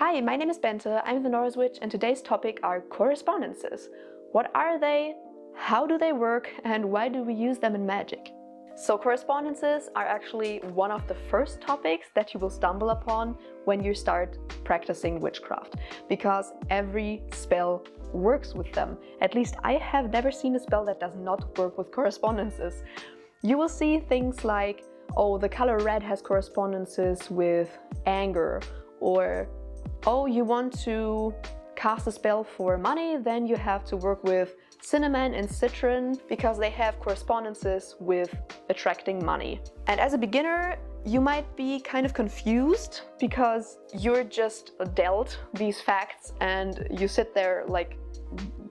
Hi, my name is Bente, I'm the Norris Witch, and today's topic are correspondences. What are they, how do they work, and why do we use them in magic? So correspondences are actually one of the first topics that you will stumble upon when you start practicing witchcraft, because every spell works with them. At least I have never seen a spell that does not work with correspondences. You will see things like, oh, the color red has correspondences with anger, or oh, you want to cast a spell for money, then you have to work with cinnamon and citron because they have correspondences with attracting money. And as a beginner, you might be kind of confused because you're just dealt these facts and you sit there like,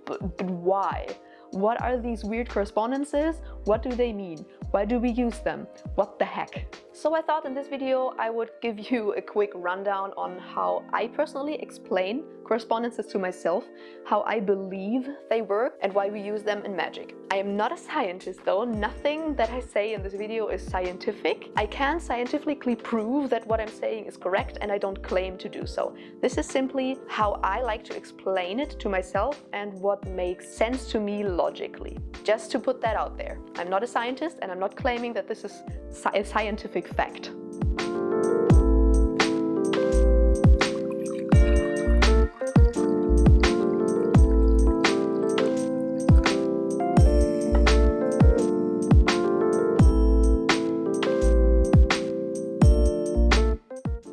but why? What are these weird correspondences? What do they mean? Why do we use them? What the heck? So I thought in this video I would give you a quick rundown on how I personally explain correspondences to myself, how I believe they work, and why we use them in magic. I am not a scientist though, nothing that I say in this video is scientific. I can scientifically prove that what I'm saying is correct and I don't claim to do so. This is simply how I like to explain it to myself and what makes sense to me logically. Just to put that out there. I'm not a scientist and I'm not claiming that this is a scientific fact.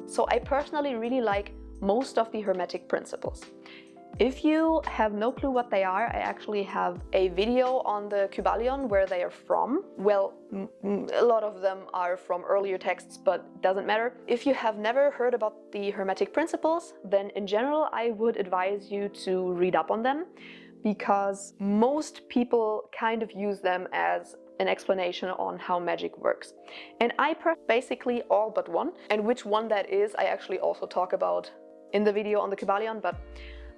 So I personally really like most of the Hermetic principles. If you have no clue what they are, I actually have a video on the Kybalion where they are from. Well, a lot of them are from earlier texts, but doesn't matter. If you have never heard about the Hermetic principles, then in general I would advise you to read up on them, because most people kind of use them as an explanation on how magic works. And I basically all but one, and which one that is I actually also talk about in the video on the Kybalion, but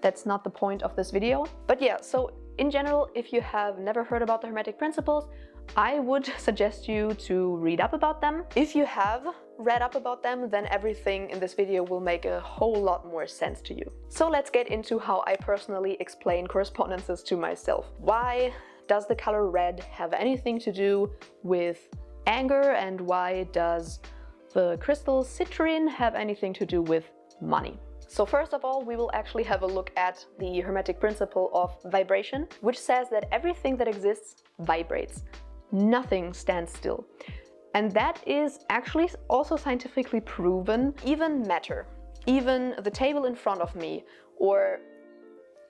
that's not the point of this video. But yeah, so in general, if you have never heard about the Hermetic principles, I would suggest you to read up about them. If you have read up about them, then everything in this video will make a whole lot more sense to you. So let's get into how I personally explain correspondences to myself. Why does the color red have anything to do with anger, and why does the crystal citrine have anything to do with money? So first of all, we will actually have a look at the Hermetic principle of vibration, which says that everything that exists vibrates. Nothing stands still. And that is actually also scientifically proven. Even matter, even the table in front of me, or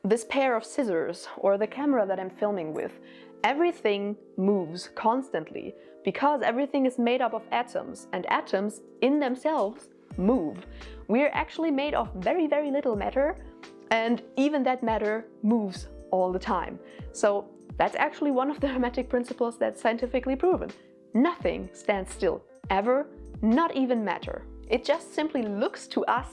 this pair of scissors, or the camera that I'm filming with, everything moves constantly because everything is made up of atoms, and atoms in themselves move. We're actually made of very, very little matter, and even that matter moves all the time. So that's actually one of the Hermetic principles that's scientifically proven. Nothing stands still, ever, not even matter. It just simply looks to us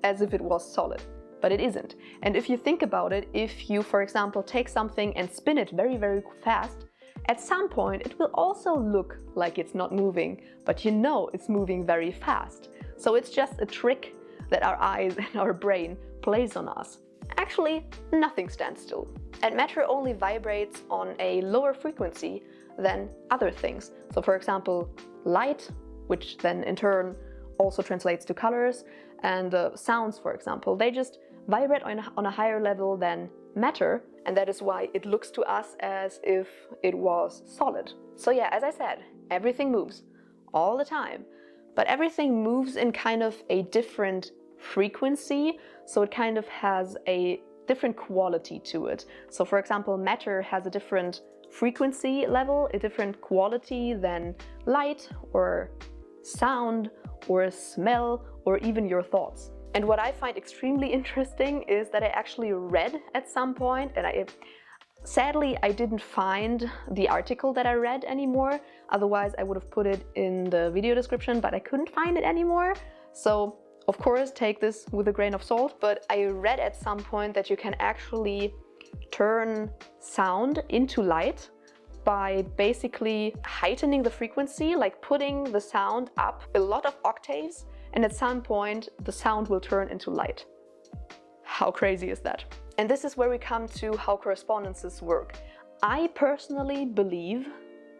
as if it was solid, but it isn't. And if you think about it, if you, for example, take something and spin it very, very fast, at some point it will also look like it's not moving, but you know it's moving very fast. So it's just a trick that our eyes and our brain plays on us. Actually, nothing stands still. And matter only vibrates on a lower frequency than other things. So for example, light, which then in turn also translates to colors, and sounds, for example, they just vibrate on a higher level than matter, and that is why it looks to us as if it was solid. So yeah, as I said, everything moves all the time. But everything moves in kind of a different frequency, so it kind of has a different quality to it. So for example, matter has a different frequency level, a different quality than light or sound or smell or even your thoughts. And what I find extremely interesting is that I actually read at some point, and sadly, I didn't find the article that I read anymore. Otherwise, I would have put it in the video description, but I couldn't find it anymore. So, of course, take this with a grain of salt. But I read at some point that you can actually turn sound into light by basically heightening the frequency, like putting the sound up a lot of octaves, and at some point the sound will turn into light. How crazy is that? And this is where we come to how correspondences work. I personally believe,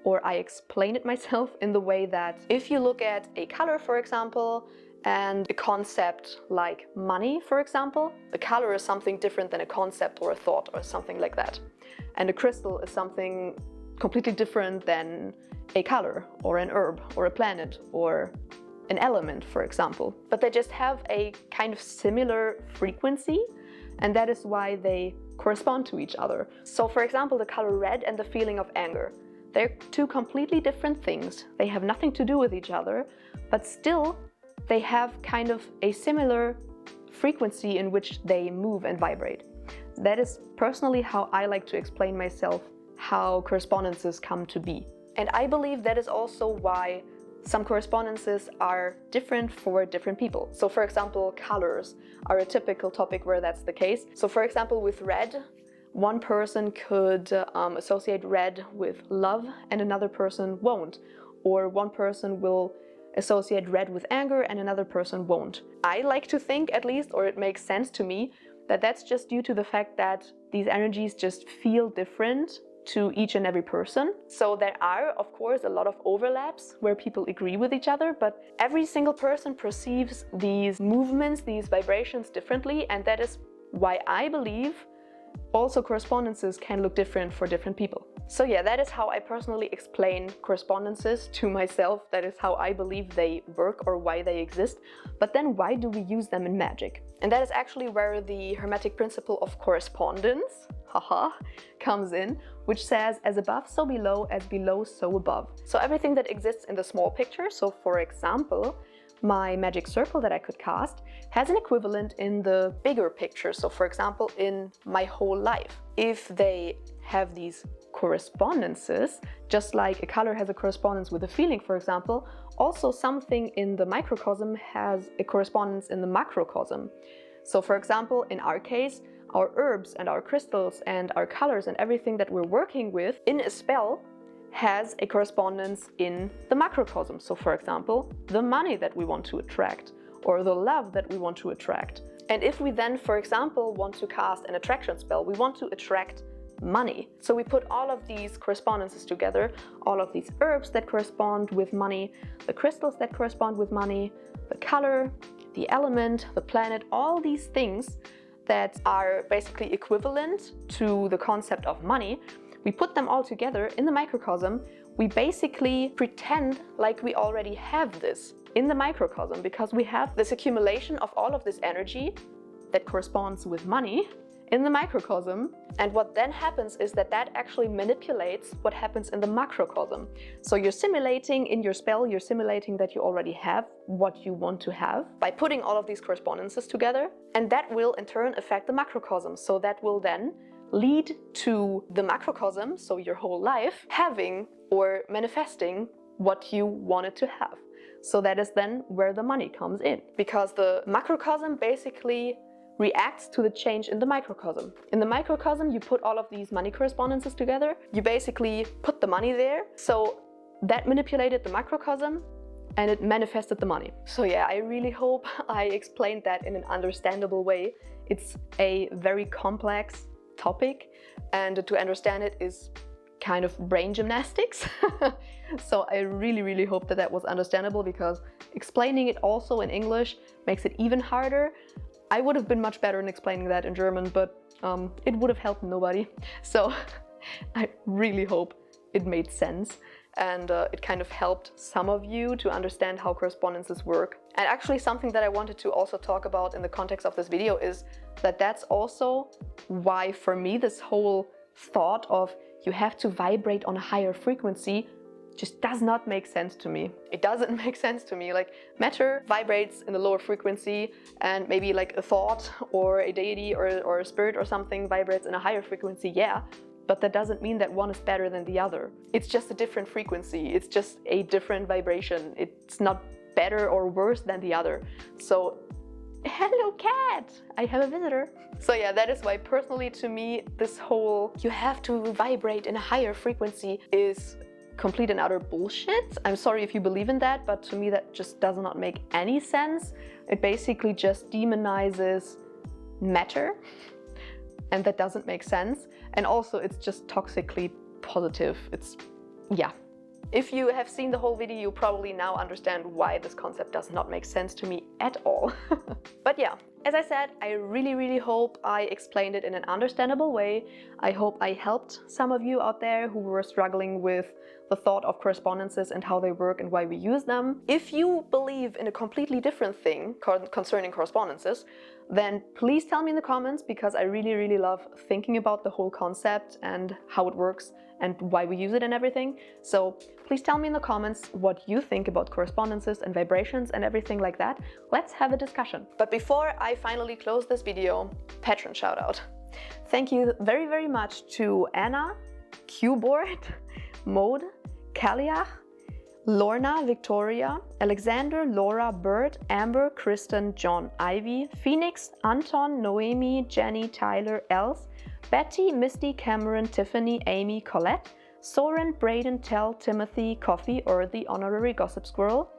or I explain it myself in the way that if you look at a color, for example, and a concept like money, for example, the color is something different than a concept or a thought or something like that. And a crystal is something completely different than a color or an herb or a planet or an element, for example. But they just have a kind of similar frequency, and that is why they correspond to each other. So for example, the color red and the feeling of anger. They're two completely different things. They have nothing to do with each other, but still they have kind of a similar frequency in which they move and vibrate. That is personally how I like to explain myself how correspondences come to be. And I believe that is also why some correspondences are different for different people. So for example, colors are a typical topic where that's the case. So for example, with red, one person could associate red with love and another person won't. Or one person will associate red with anger and another person won't. I like to think, at least, or it makes sense to me, that that's just due to the fact that these energies just feel different to each and every person. So there are, of course, a lot of overlaps where people agree with each other, but every single person perceives these movements, these vibrations differently, and that is why I believe also correspondences can look different for different people. So yeah, that is how I personally explain correspondences to myself. That is how I believe they work or why they exist. But then why do we use them in magic? And that is actually where the Hermetic principle of correspondence, haha, comes in, which says as above so below, as below so above. So everything that exists in the small picture, so for example, my magic circle that I could cast has an equivalent in the bigger picture. So for example, in my whole life. If they have these correspondences, just like a color has a correspondence with a feeling, for example, also something in the microcosm has a correspondence in the macrocosm. So for example, in our case, our herbs and our crystals and our colors and everything that we're working with in a spell has a correspondence in the macrocosm. So for example, the money that we want to attract or the love that we want to attract. And if we then, for example, want to cast an attraction spell, we want to attract money. So we put all of these correspondences together, all of these herbs that correspond with money, the crystals that correspond with money, the color, the element, the planet, all these things that are basically equivalent to the concept of money. We put them all together in the microcosm. We basically pretend like we already have this in the microcosm because we have this accumulation of all of this energy that corresponds with money in the microcosm. And what then happens is that that actually manipulates what happens in the macrocosm. So you're simulating in your spell, you're simulating that you already have what you want to have by putting all of these correspondences together. And that will in turn affect the macrocosm. So that will then lead to the macrocosm, so your whole life, having or manifesting what you wanted to have. So that is then where the money comes in, because the macrocosm basically reacts to the change in the microcosm. In the microcosm, you put all of these money correspondences together, you basically put the money there, so that manipulated the macrocosm and it manifested the money. So yeah, I really hope I explained that in an understandable way. It's a very complex topic, and to understand it is kind of brain gymnastics. So I really hope that that was understandable, because explaining it also in English makes it even harder. I would have been much better in explaining that in German, but it would have helped nobody. So I really hope it made sense and it kind of helped some of you to understand how correspondences work. And actually something that I wanted to also talk about in the context of this video is that that's also why, for me, this whole thought of you have to vibrate on a higher frequency just does not make sense to me. It doesn't make sense to me. Like, matter vibrates in the lower frequency, and maybe like a thought or a deity or a spirit or something vibrates in a higher frequency, yeah, but that doesn't mean that one is better than the other. It's just a different frequency. It's just a different vibration. It's not better or worse than the other. So, hello cat, I have a visitor. So yeah, that is why personally to me, this whole you have to vibrate in a higher frequency is complete and utter bullshit. I'm sorry if you believe in that, but to me that just does not make any sense. It basically just demonizes matter, and that doesn't make sense. And also it's just toxically positive. It's, yeah. If you have seen the whole video, you probably now understand why this concept does not make sense to me at all. But yeah, as I said, I really hope I explained it in an understandable way. I hope I helped some of you out there who were struggling with the thought of correspondences and how they work and why we use them. If you believe in a completely different thing concerning correspondences, then please tell me in the comments, because I really love thinking about the whole concept and how it works and why we use it and everything. So please tell me in the comments what you think about correspondences and vibrations and everything like that. Let's have a discussion. But before I finally close this video, patron shout out. Thank you very much to Anna, Qboard, Mode, Kaliach, Lorna, Victoria, Alexander, Laura, Bert, Amber, Kristen, John, Ivy, Phoenix, Anton, Noemi, Jenny, Tyler, Els, Betty, Misty, Cameron, Tiffany, Amy, Colette, Soren, Braden, Tell, Timothy, Coffee, or the Honorary Gossip Squirrel,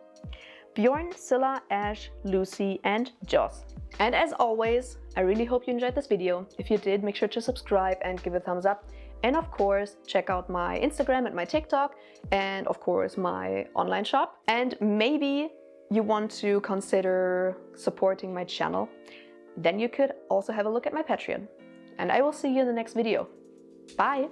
Bjorn, Scylla, Ash, Lucy, and Joss. And as always, I really hope you enjoyed this video. If you did, make sure to subscribe and give it a thumbs up. And of course, check out my Instagram and my TikTok, and of course my online shop. And maybe you want to consider supporting my channel, then you could also have a look at my Patreon. And I will see you in the next video. Bye!